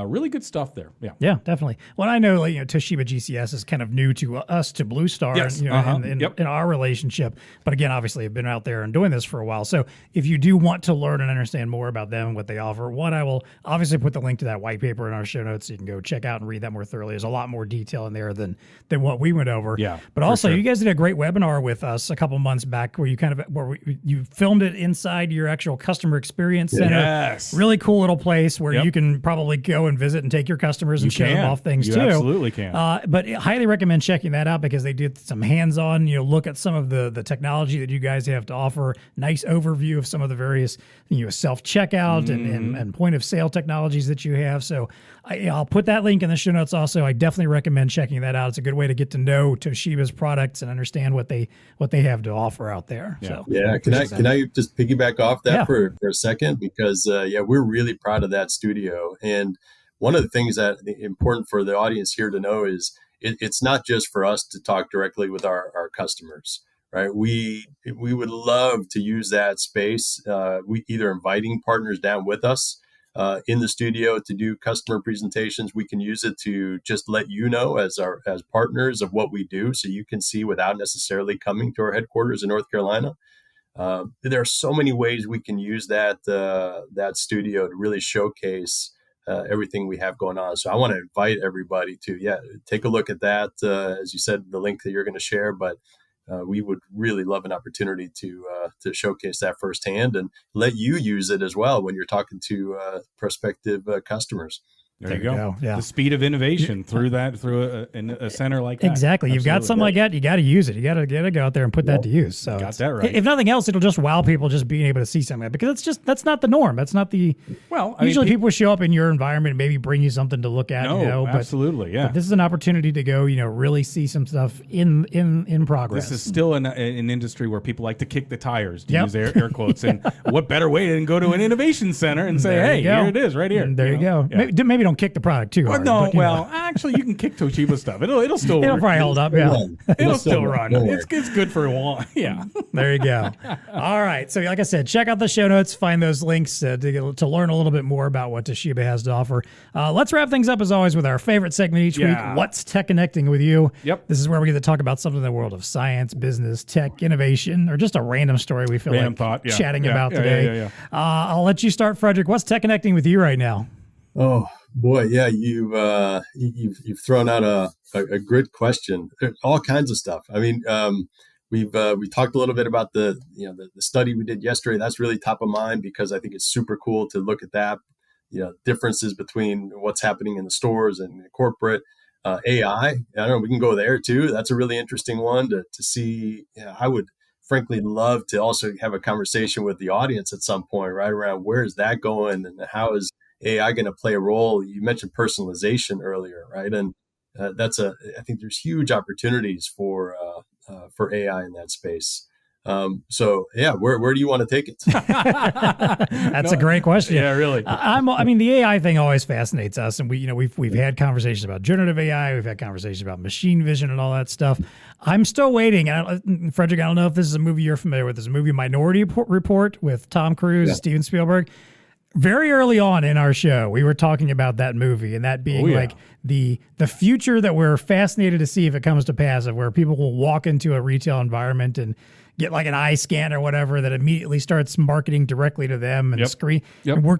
really good stuff there. Yeah, definitely. Well, I know Toshiba GCS is kind of new to us, to BlueStar, in our relationship. But again, obviously, I've been out there and doing this for a while. So if you do want to learn and understand more about them and what they offer, I will obviously put the link to that white paper in our show notes, so you can go check out and read that more thoroughly. There's a lot more detail in there than what we went over. Yeah, but also, you guys did a great webinar with us a couple months back where you you filmed it inside your actual customer experience center. Yes. Really cool little place where you can probably go and visit and take your customers and show them off things too. Absolutely can. But I highly recommend checking that out because they did some hands-on, look at some of the technology that you guys have to offer. Nice overview of some of the various, self-checkout and point of sale technologies that you have. So I'll put that link in the show notes also. I definitely recommend checking that out. It's a good way to get to know Toshiba's products and understand what they have to offer out there. Yeah. So Can I just piggyback off that for a second? Because we're really proud of that studio. And one of the things that important for the audience here to know is it's not just for us to talk directly with our customers, right? We would love to use that space. We either inviting partners down with us in the studio to do customer presentations. We can use it to just let you know as partners of what we do, so you can see without necessarily coming to our headquarters in North Carolina. There are so many ways we can use that studio to really showcase everything we have going on. So I want to invite everybody to take a look at that. As you said, the link that you're going to share, but we would really love an opportunity to showcase that firsthand and let you use it as well when you're talking to prospective customers. There you go. Yeah. The speed of innovation through a center like that. Exactly. You've got something like that, you got to use it. You got to go out there and put that to use. So got that right. If nothing else, it'll just wow people just being able to see something like that, because that's not the norm. That's not the usually people show up in your environment and maybe bring you something to look at. Absolutely. But this is an opportunity to go, really see some stuff in progress. This is still an industry where people like to kick the tires, to use air quotes. And what better way than go to an innovation center and say, hey, here it is, right here. There you go. Yeah. Maybe don't kick the product too hard. Actually, you can kick Toshiba stuff. It'll still probably hold up. Yeah, it'll still run. It's good for a while. Yeah. There you go. All right. So, like I said, check out the show notes. Find those links to learn a little bit more about what Toshiba has to offer. Let's wrap things up as always with our favorite segment each week. What's TEConnecting with you? Yep. This is where we get to talk about something in the world of science, business, tech, innovation, or just a random story we feel chatting about today. I'll let you start, Fredrik. What's TEConnecting with you right now? Oh boy, yeah, you've thrown out a good question. All kinds of stuff. I mean, we talked a little bit about the study we did yesterday. That's really top of mind because I think it's super cool to look at that. Differences between what's happening in the stores and corporate. AI. I don't know. We can go there too. That's a really interesting one to see. I would frankly love to also have a conversation with the audience at some point, right around where is that going and how is AI going to play a role? You mentioned personalization earlier, right? And I think there's huge opportunities for AI in that space. Where do you want to take it? That's a great question. Yeah, really. The AI thing always fascinates us, and we've had conversations about generative AI, we've had conversations about machine vision and all that stuff. I'm still waiting. Fredrik, I don't know if this is a movie you're familiar with. There's a movie Minority Report with Tom Cruise and Steven Spielberg. Very early on in our show, we were talking about that movie and that being like the future that we're fascinated to see if it comes to pass, of where people will walk into a retail environment and get like an eye scan or whatever that immediately starts marketing directly to them and screen. Yep. And we're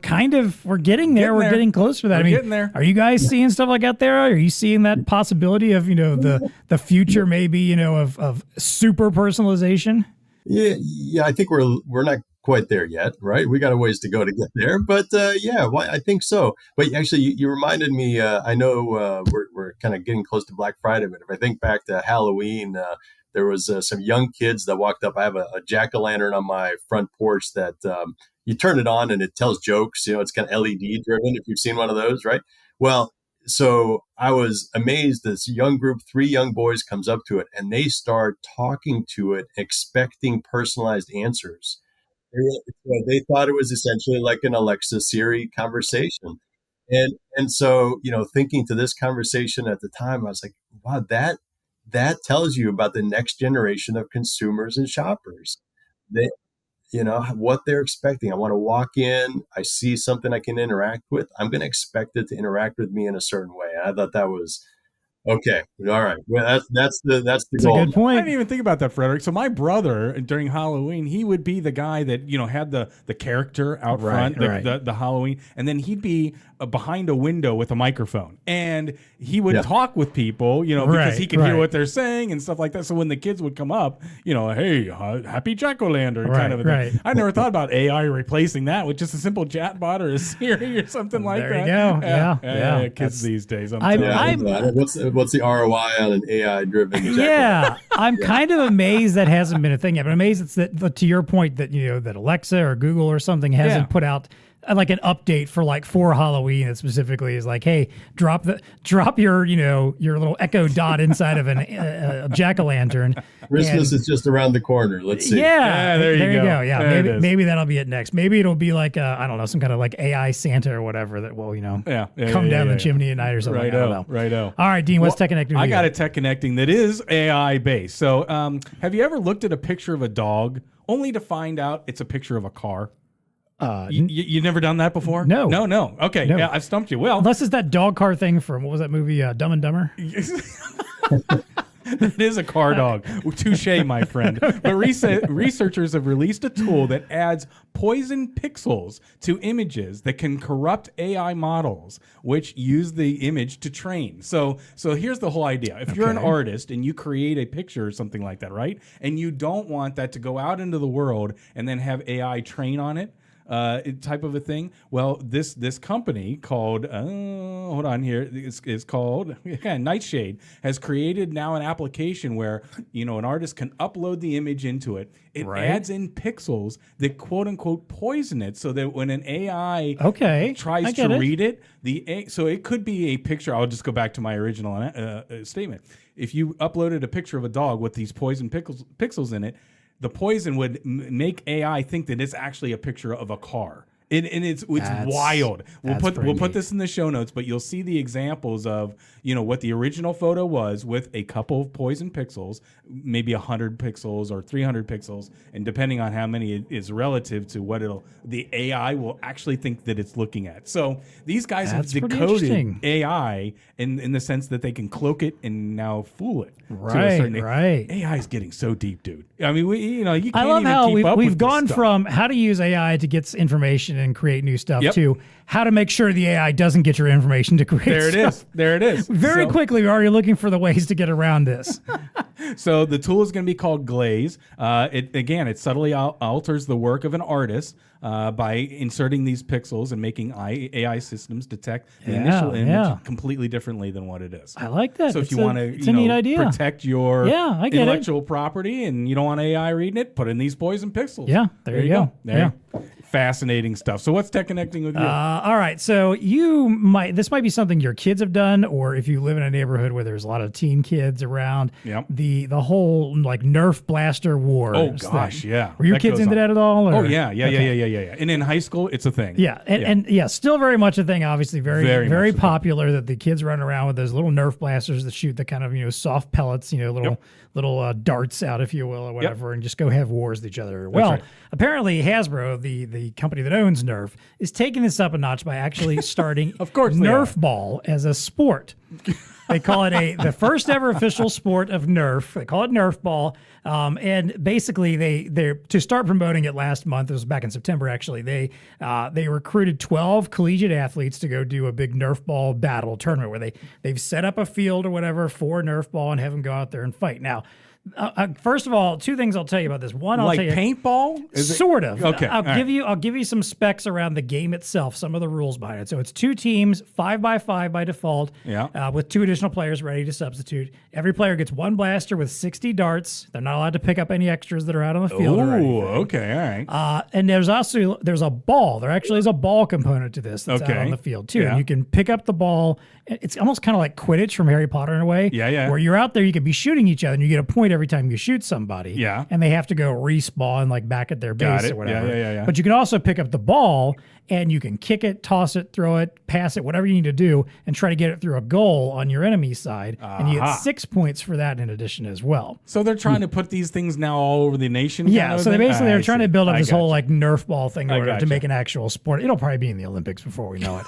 getting there. We're getting closer to that. Getting there. Are you guys seeing stuff like that there? Are you seeing that possibility of, the future maybe, of super personalization? Yeah. I think we're not quite there yet, right? We got a ways to go to get there, but I think so. But actually, you reminded me. I know we're kind of getting close to Black Friday, but if I think back to Halloween, there was some young kids that walked up. I have a jack-o'-lantern on my front porch that you turn it on and it tells jokes. It's kind of LED driven. If you've seen one of those, right? Well, so I was amazed. This young group, 3 young boys, comes up to it and they start talking to it, expecting personalized answers. They thought it was essentially like an Alexa Siri conversation. And so, thinking to this conversation at the time, I was like, wow, that tells you about the next generation of consumers and shoppers. They, what they're expecting. I want to walk in, I see something I can interact with. I'm going to expect it to interact with me in a certain way. And I thought that was Okay. All right. Well, that's the That's goal. a good point. I didn't even think about that, Frederick. So my brother during Halloween, he would be the guy that had the character out front, the Halloween, and then he'd be behind a window with a microphone, and he would talk with people, because he could hear what they're saying and stuff like that. So when the kids would come up, hey, happy Jack-o'-lantern kind of a thing. I never thought about AI replacing that with just a simple chat bot or a Siri or something like that. There you go. Yeah. Kids these days. What's the ROI on an AI-driven? Yeah, I'm kind of amazed that hasn't been a thing yet. But I'm amazed it's that, to your point, that that Alexa or Google or something hasn't put out like an update for Halloween that specifically is like, hey, drop your your little Echo Dot inside of a jack-o'-lantern. Christmas is just around the corner. Let's see. Yeah, there you go. Yeah, maybe that'll be it next. Maybe it'll be like I don't know, some kind of like AI Santa or whatever that will come down the chimney at night or something. Right. I don't know. Righto. All right, Dean, what's TEConnecting? I got a TEConnecting that is AI based. So, have you ever looked at a picture of a dog only to find out it's a picture of a car? You never done that before? No. Okay, yeah, I've stumped you. Well, unless it's that dog car thing from, what was that movie, Dumb and Dumber? It is a car dog. Touche, my friend. But researchers have released a tool that adds poison pixels to images that can corrupt AI models, which use the image to train. So here's the whole idea. If you're an artist and you create a picture or something like that, right? And you don't want that to go out into the world and then have AI train on it, type of a thing. Well, this company called hold on here, it's called Nightshade, has created now an application where an artist can upload the image into it. It adds in pixels that quote unquote poison it, so that when an AI tries to read it, so it could be a picture. I'll just go back to my original statement. If you uploaded a picture of a dog with these poison pixels in it, the poison would make AI think that it's actually a picture of a car. It's wild. We'll put this in the show notes, but you'll see the examples of what the original photo was with a couple of poison pixels, maybe 100 pixels or 300 pixels, and depending on how many it is relative to what the AI will actually think that it's looking at. So these guys have decoded AI in the sense that they can cloak it and now fool it. Right. AI is getting so deep, dude. I mean, you can't I love even how keep up we've with gone this stuff. from how to use AI to get information and create new stuff to how to make sure the AI doesn't get your information to create stuff. There it is. Very quickly, we're already looking for the ways to get around this. So the tool is going to be called Glaze. It subtly alters the work of an artist by inserting these pixels and making AI systems detect the initial image completely differently than what it is. I like that. So if you want to protect your intellectual property and you don't want AI reading it, put in these poison pixels. Yeah, there you go. Fascinating stuff. So what's TEConnecting with you? All right. So this might be something your kids have done, or if you live in a neighborhood where there's a lot of teen kids around. Yep. The whole like Nerf blaster war. Oh gosh, yeah. Were your kids into that at all? Or? Oh yeah. And in high school, it's a thing. Yeah, and still very much a thing. Obviously, very popular that the kids run around with those little Nerf blasters that shoot the kind of soft pellets, little darts out, if you will, or whatever, and just go have wars with each other. Well, apparently Hasbro, the company that owns Nerf, is taking this up a notch by actually starting Nerf ball as a sport. They call it the first ever official sport of Nerf. They call it Nerf ball. And basically, they to start promoting it last month. It was back in September, actually. They recruited 12 collegiate athletes to go do a big Nerf ball battle tournament where they've set up a field or whatever for Nerf ball and have them go out there and fight. Now, first of all, two things I'll tell you about this. One, I'll tell you, paintball, sort of. Okay, I'll give you some specs around the game itself, some of the rules behind it. So it's 2 teams, 5x5 by default, with 2 additional players ready to substitute. Every player gets 1 blaster with 60 darts. They're not allowed to pick up any extras that are out on the field. Oh, okay, all right. And there's a ball. There actually is a ball component to this that's out on the field too. And you can pick up the ball. It's almost kind of like Quidditch from Harry Potter in a way. Yeah. Where you're out there, you could be shooting each other, and you get a point every time you shoot somebody. Yeah. And they have to go respawn like back at their base or whatever. Yeah. But you can also pick up the ball and you can kick it, toss it, throw it, pass it, whatever you need to do, and try to get it through a goal on your enemy's side. And you get 6 points for that in addition as well. So they're trying to put these things now all over the nation? Yeah, so they're trying to build up this whole like Nerf ball thing to make an actual sport. It'll probably be in the Olympics before we know it.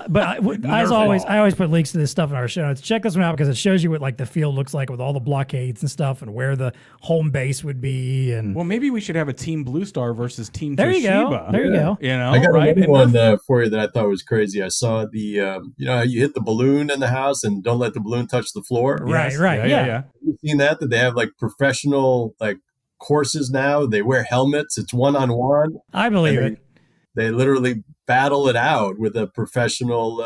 But as always, I always put links to this stuff in our show notes. Check this one out because it shows you what like the field looks like with all the blockades and stuff and where the home base would be. And well, maybe we should have a Team BlueStar versus Team There Toshiba. You go. There you go. You know, I got another one for you that I thought was crazy. I saw the, you know, how you hit the balloon in the house and don't let the balloon touch the floor. Right. Yeah. Have you seen that they have like professional like courses now? They wear helmets. It's one-on-one. I believe it. They literally battle it out with a professional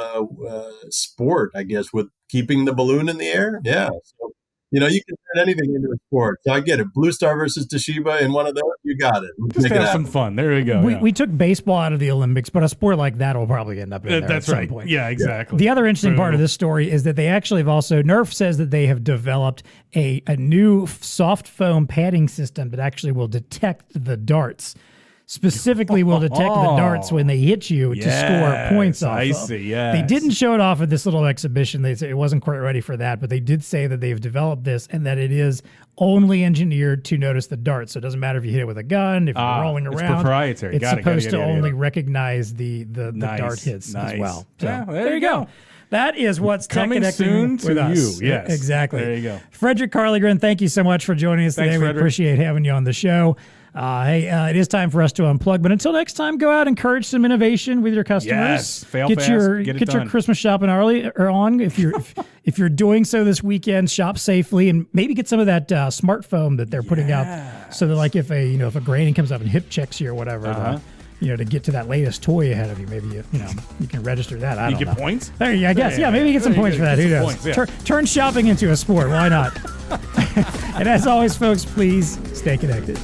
sport, I guess, with keeping the balloon in the air. Yeah. So, you know, you can turn anything into a sport. So I get it. BlueStar versus Toshiba in one of those, you got it. Just have some fun. There we go. We took baseball out of the Olympics, but a sport like that will probably end up in there at some point. Yeah, exactly. The other interesting part of this story is that they actually have also, Nerf says that they have developed a new soft foam padding system that actually will detect the darts. Specifically will detect the darts when they hit you to score points off I of. see, yes. They didn't show it off at this little exhibition. They said it wasn't quite ready for that, but they did say that they've developed this and that it is only engineered to notice the darts. So it doesn't matter if you hit it with a gun, if you're rolling around. It's proprietary. It's supposed to only recognize the dart hits as well. So yeah, there you go. That is what's coming soon to us. you. Yes, exactly. There you go. Fredrik Carlegren, thank you so much for joining us today. Thanks, We Fredrik. appreciate having you on the show. It is time for us to unplug. But until next time, go out and encourage some innovation with your customers. Yes, fail get fast, your get it get your done. Christmas shopping early or on. If you're if you're doing so this weekend, shop safely and maybe get some of that smart foam that they're putting out, so that like if a granny comes up and hip checks you or whatever. To get to that latest toy ahead of you, maybe you can register that. I don't know. You get points? There you, I guess. Yeah, maybe you get some points for that. Who knows? Points, yeah. Turn shopping into a sport. Why not? And as always, folks, please stay connected.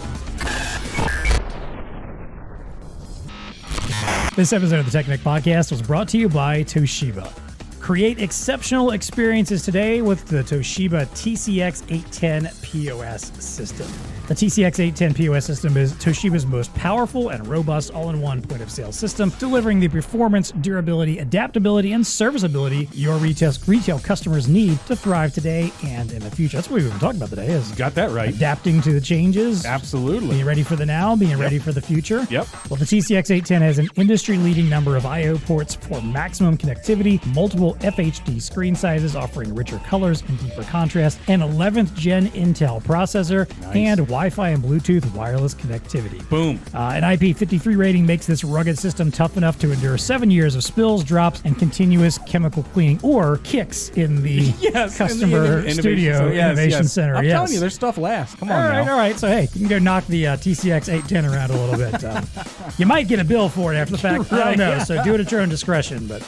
This episode of the TEConnect podcast was brought to you by Toshiba. Create exceptional experiences today with the Toshiba TCX 810 POS system. The TCX 810 POS system is Toshiba's most powerful and robust all-in-one point-of-sale system, delivering the performance, durability, adaptability, and serviceability your retail customers need to thrive today and in the future. That's what we've been talking about today, is Got that right. adapting to the changes. Absolutely. Being ready for the now, being ready for the future. Yep. Well, the TCX 810 has an industry-leading number of I/O ports for maximum connectivity, multiple FHD screen sizes offering richer colors and deeper contrast, an 11th gen Intel processor, and Wi-Fi and Bluetooth wireless connectivity. Boom. An IP53 rating makes this rugged system tough enough to endure 7 years of spills, drops, and continuous chemical cleaning, or kicks in the customer studio innovation center. I'm telling you, their stuff lasts. Come on now. All right. So, hey, you can go knock the TCX 810 around a little bit. You might get a bill for it after the fact. I don't know. So do it at your own discretion. But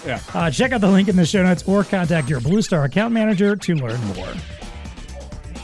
check out the link in the show notes or contact your BlueStar account manager to learn more.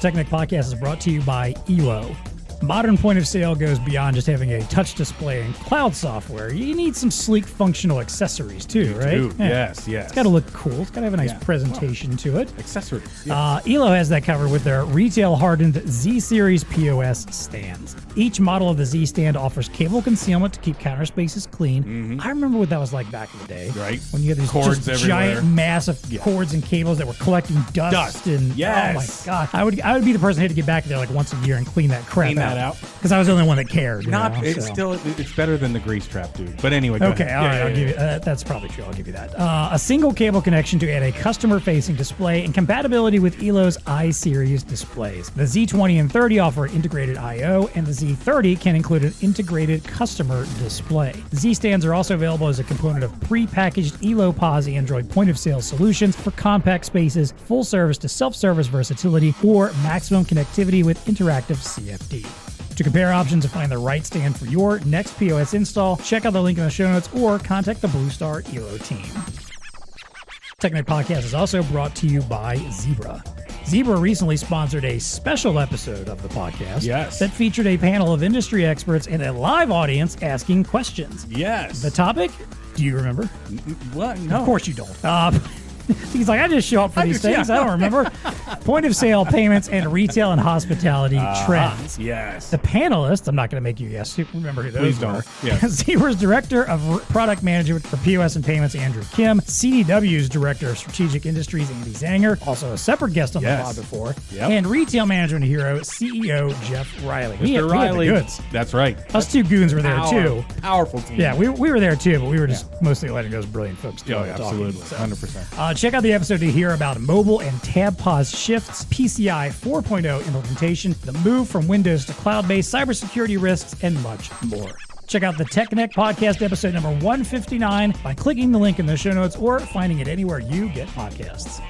TEConnect Podcast is brought to you by ELO. Modern point of sale goes beyond just having a touch display and cloud software. You need some sleek functional accessories too, right? Yes. It's got to look cool. It's got to have a nice presentation to it. Accessories. ELO has that covered with their retail-hardened Z-Series POS stands. Each model of the Z stand offers cable concealment to keep counter spaces clean. I remember what that was like back in the day. Right. When you had these Cords just everywhere. giant, massive cords and cables that were collecting dust. And oh my God. I would be the person who had to get back there like once a year and clean that crap out. Because I was the only one that cared. It's better than the grease trap, dude. But anyway, go okay, ahead. all right, I'll give you that's probably true. I'll give you that. A single cable connection to add a customer-facing display and compatibility with ELO's I-Series displays. The Z20 and 30 offer integrated I/O, and the Z30 can include an integrated customer display. The Z stands are also available as a component of pre-packaged ELO POS Android point-of-sale solutions for compact spaces, full service to self-service versatility, or maximum connectivity with interactive CFD. To compare options and find the right stand for your next POS install, check out the link in the show notes or contact the BlueStar ELO team. TEConnect Podcast is also brought to you by Zebra. Zebra recently sponsored a special episode of the podcast that featured a panel of industry experts and a live audience asking questions. Yes. The topic? Do you remember? What? No. Of course you don't. He's like, I just show up for these things. I don't remember. Point of sale payments and retail and hospitality trends. Yes. The panelists, I'm not going to make you guess. Remember who those Please were. don't. Yes. Zebra's Director of Product Management for POS and Payments, Andrew Kim. CDW's Director of Strategic Industries, Andy Zanger. Also a separate guest on the pod before. Yep. And Retail Management Hero, CEO Jeff Riley. Mr. Riley. We had the goods. That's right. Us two goons were there too. Powerful team. Yeah, we were there too, but we were just mostly letting those brilliant folks do Oh, all the talking. absolutely. So, 100%. check out the episode to hear about mobile and tab pause shifts, PCI 4.0 implementation, the move from Windows to cloud-based, cybersecurity risks, and much more. Check out the TEConnect podcast episode number 159 by clicking the link in the show notes or finding it anywhere you get podcasts.